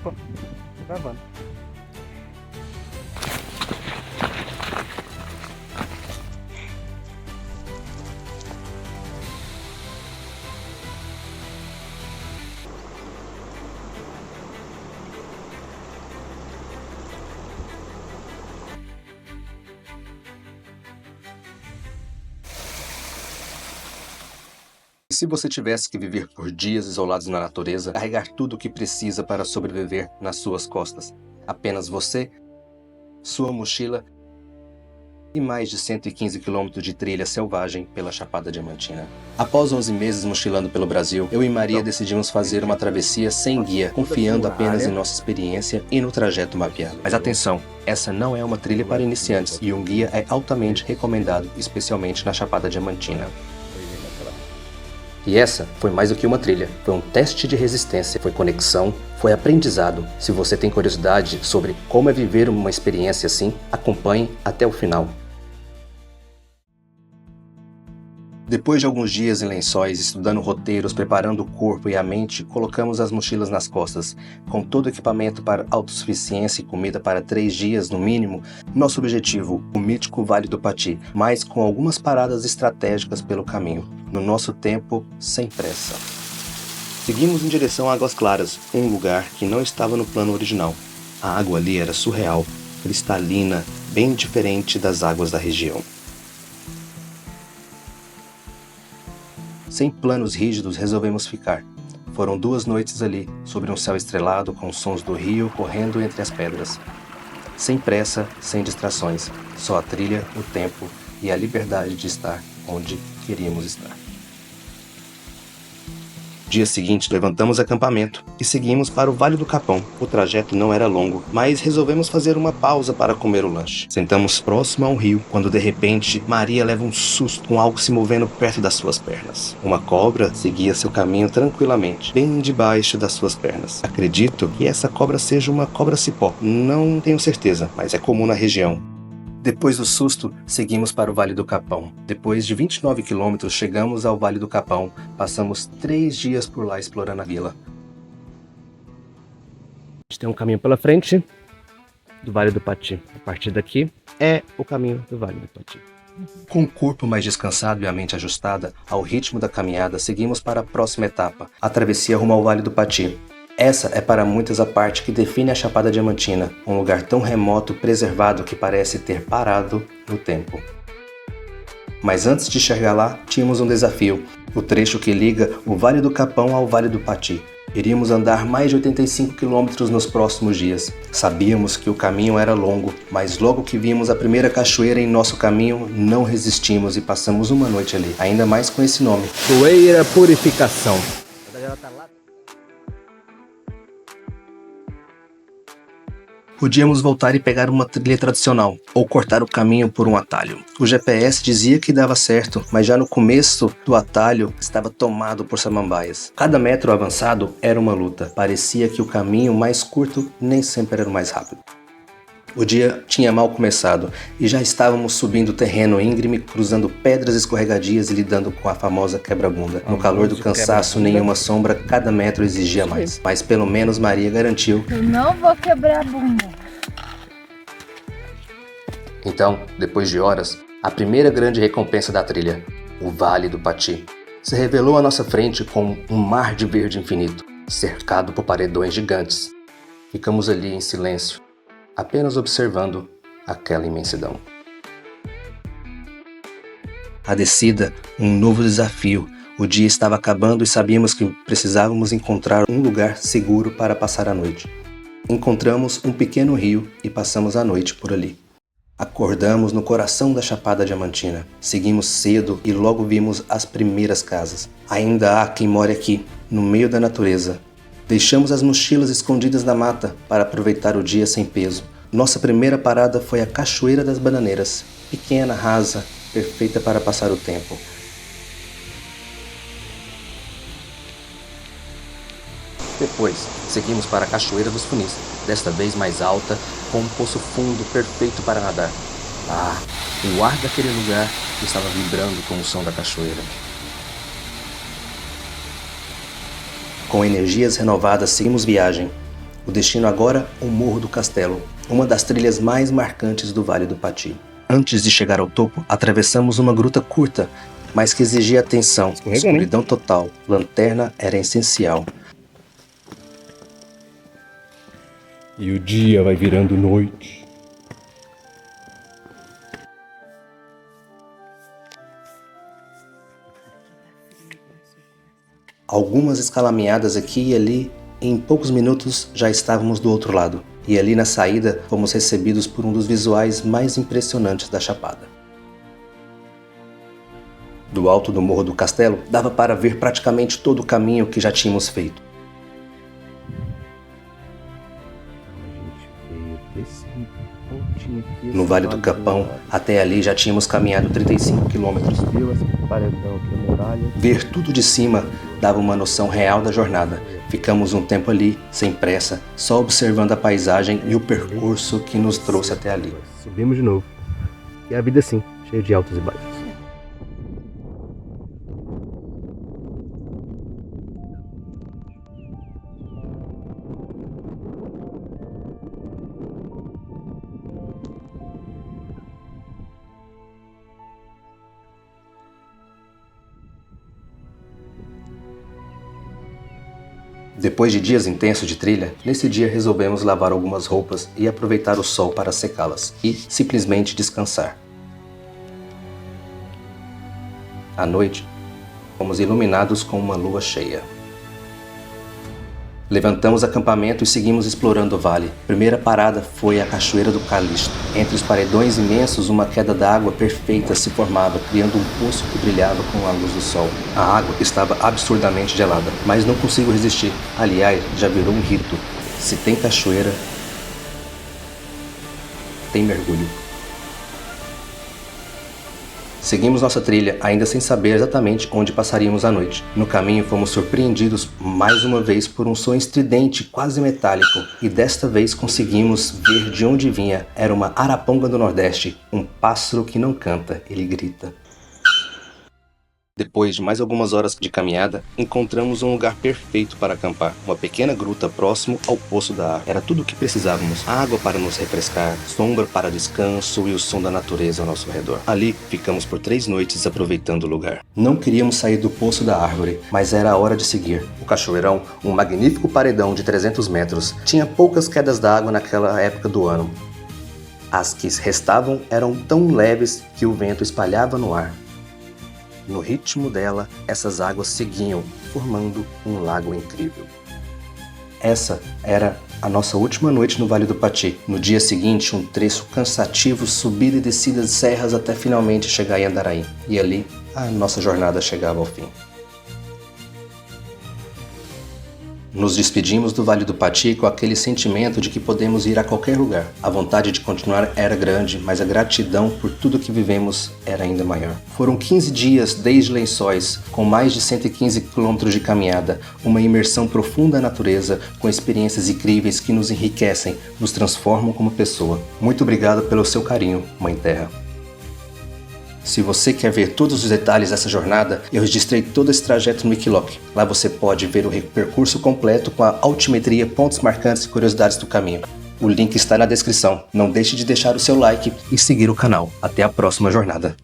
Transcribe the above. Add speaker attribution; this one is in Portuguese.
Speaker 1: Opa, tô gravando.
Speaker 2: Se você tivesse que viver por dias isolados na natureza, carregar tudo o que precisa para sobreviver nas suas costas, apenas você, sua mochila e mais de 115 quilômetros de trilha selvagem pela Chapada Diamantina. Após 11 meses mochilando pelo Brasil, eu e Maria decidimos fazer uma travessia sem guia, confiando apenas em nossa experiência e no trajeto mapeado. Mas atenção, essa não é uma trilha para iniciantes e um guia é altamente recomendado, especialmente na Chapada Diamantina. E essa foi mais do que uma trilha, foi um teste de resistência, foi conexão, foi aprendizado. Se você tem curiosidade sobre como é viver uma experiência assim, acompanhe até o final. Depois de alguns dias em lençóis, estudando roteiros, preparando o corpo e a mente, colocamos as mochilas nas costas. Com todo o equipamento para autossuficiência e comida para 3 dias no mínimo, nosso objetivo, o mítico Vale do Pati, mas com algumas paradas estratégicas pelo caminho, no nosso tempo, sem pressa. Seguimos em direção a Águas Claras, um lugar que não estava no plano original. A água ali era surreal, cristalina, bem diferente das águas da região. Sem planos rígidos, resolvemos ficar. Foram 2 noites ali, sobre um céu estrelado, com os sons do rio correndo entre as pedras. Sem pressa, sem distrações, só a trilha, o tempo e a liberdade de estar onde queríamos estar. Dia seguinte, levantamos acampamento e seguimos para o Vale do Capão. O trajeto não era longo, mas resolvemos fazer uma pausa para comer o lanche. Sentamos próximo ao rio, quando de repente, Maria leva um susto com algo se movendo perto das suas pernas. Uma cobra seguia seu caminho tranquilamente, bem debaixo das suas pernas. Acredito que essa cobra seja uma cobra-cipó. Não tenho certeza, mas é comum na região. Depois do susto, seguimos para o Vale do Capão. Depois de 29 quilômetros, chegamos ao Vale do Capão. Passamos 3 dias por lá explorando a vila. A gente tem um caminho pela frente do Vale do Pati. A partir daqui é o caminho do Vale do Pati. Com o corpo mais descansado e a mente ajustada ao ritmo da caminhada, seguimos para a próxima etapa, a travessia rumo ao Vale do Pati. Essa é para muitas a parte que define a Chapada Diamantina, um lugar tão remoto, preservado que parece ter parado no tempo. Mas antes de chegar lá, tínhamos um desafio, o trecho que liga o Vale do Capão ao Vale do Pati. Iríamos andar mais de 85 quilômetros nos próximos dias. Sabíamos que o caminho era longo, mas logo que vimos a primeira cachoeira em nosso caminho, não resistimos e passamos uma noite ali, ainda mais com esse nome, Poeira Purificação. Podíamos voltar e pegar uma trilha tradicional, ou cortar o caminho por um atalho. O GPS dizia que dava certo, mas já no começo do atalho estava tomado por samambaias. Cada metro avançado era uma luta. Parecia que o caminho mais curto nem sempre era o mais rápido. O dia tinha mal começado e já estávamos subindo terreno íngreme, cruzando pedras escorregadias e lidando com a famosa quebra-bunda. No calor do cansaço, nenhuma sombra, cada metro exigia mais. Mas pelo menos Maria garantiu:
Speaker 3: eu não vou quebrar a bunda.
Speaker 2: Então, depois de horas, a primeira grande recompensa da trilha, o Vale do Pati, se revelou à nossa frente com um mar de verde infinito, cercado por paredões gigantes. Ficamos ali em silêncio, apenas observando aquela imensidão. A descida, um novo desafio. O dia estava acabando e sabíamos que precisávamos encontrar um lugar seguro para passar a noite. Encontramos um pequeno rio e passamos a noite por ali. Acordamos no coração da Chapada Diamantina. Seguimos cedo e logo vimos as primeiras casas. Ainda há quem more aqui, no meio da natureza. Deixamos as mochilas escondidas na mata para aproveitar o dia sem peso. Nossa primeira parada foi a Cachoeira das Bananeiras, pequena, rasa, perfeita para passar o tempo. Depois, seguimos para a Cachoeira dos Funis, desta vez mais alta, com um poço fundo perfeito para nadar. Ah, o ar daquele lugar estava vibrando com o som da cachoeira. Com energias renovadas, seguimos viagem. O destino agora, o Morro do Castelo, uma das trilhas mais marcantes do Vale do Pati. Antes de chegar ao topo, atravessamos uma gruta curta, mas que exigia atenção. Escuridão total, lanterna era essencial.
Speaker 1: E o dia vai virando noite.
Speaker 2: Algumas escalaminhadas aqui e ali, e em poucos minutos já estávamos do outro lado. E ali na saída fomos recebidos por um dos visuais mais impressionantes da Chapada. Do alto do Morro do Castelo, dava para ver praticamente todo o caminho que já tínhamos feito. No Vale do Capão, até ali já tínhamos caminhado 35 quilômetros. Ver tudo de cima dava uma noção real da jornada. Ficamos um tempo ali, sem pressa, só observando a paisagem e o percurso que nos trouxe até ali.
Speaker 1: Subimos de novo. E a vida assim, cheia de altos e baixos.
Speaker 2: Depois de dias intensos de trilha, nesse dia resolvemos lavar algumas roupas e aproveitar o sol para secá-las e simplesmente descansar. À noite, fomos iluminados com uma lua cheia. Levantamos acampamento e seguimos explorando o vale. Primeira parada foi a Cachoeira do Calixto. Entre os paredões imensos, uma queda d'água perfeita se formava, criando um poço que brilhava com a luz do sol. A água estava absurdamente gelada, mas não consigo resistir. Aliás, já virou um rito. Se tem cachoeira, tem mergulho. Seguimos nossa trilha, ainda sem saber exatamente onde passaríamos a noite. No caminho fomos surpreendidos mais uma vez por um som estridente, quase metálico, e desta vez conseguimos ver de onde vinha. Era uma araponga do Nordeste, um pássaro que não canta, ele grita. Depois de mais algumas horas de caminhada, encontramos um lugar perfeito para acampar. Uma pequena gruta próximo ao Poço da Água. Era tudo o que precisávamos. Água para nos refrescar, sombra para descanso e o som da natureza ao nosso redor. Ali, ficamos por 3 noites aproveitando o lugar. Não queríamos sair do Poço da Árvore, mas era a hora de seguir. O Cachoeirão, um magnífico paredão de 300 metros, tinha poucas quedas d'água naquela época do ano. As que restavam eram tão leves que o vento espalhava no ar. No ritmo dela, essas águas seguiam, formando um lago incrível. Essa era a nossa última noite no Vale do Pati. No dia seguinte, um trecho cansativo, subida e descida de serras até finalmente chegar em Andaraí. E ali, a nossa jornada chegava ao fim. Nos despedimos do Vale do Pati com aquele sentimento de que podemos ir a qualquer lugar. A vontade de continuar era grande, mas a gratidão por tudo que vivemos era ainda maior. Foram 15 dias desde Lençóis, com mais de 115 quilômetros de caminhada, uma imersão profunda na natureza, com experiências incríveis que nos enriquecem, nos transformam como pessoa. Muito obrigado pelo seu carinho, Mãe Terra. Se você quer ver todos os detalhes dessa jornada, eu registrei todo esse trajeto no Wikiloc. Lá você pode ver o percurso completo com a altimetria, pontos marcantes e curiosidades do caminho. O link está na descrição. Não deixe de deixar o seu like e seguir o canal. Até a próxima jornada.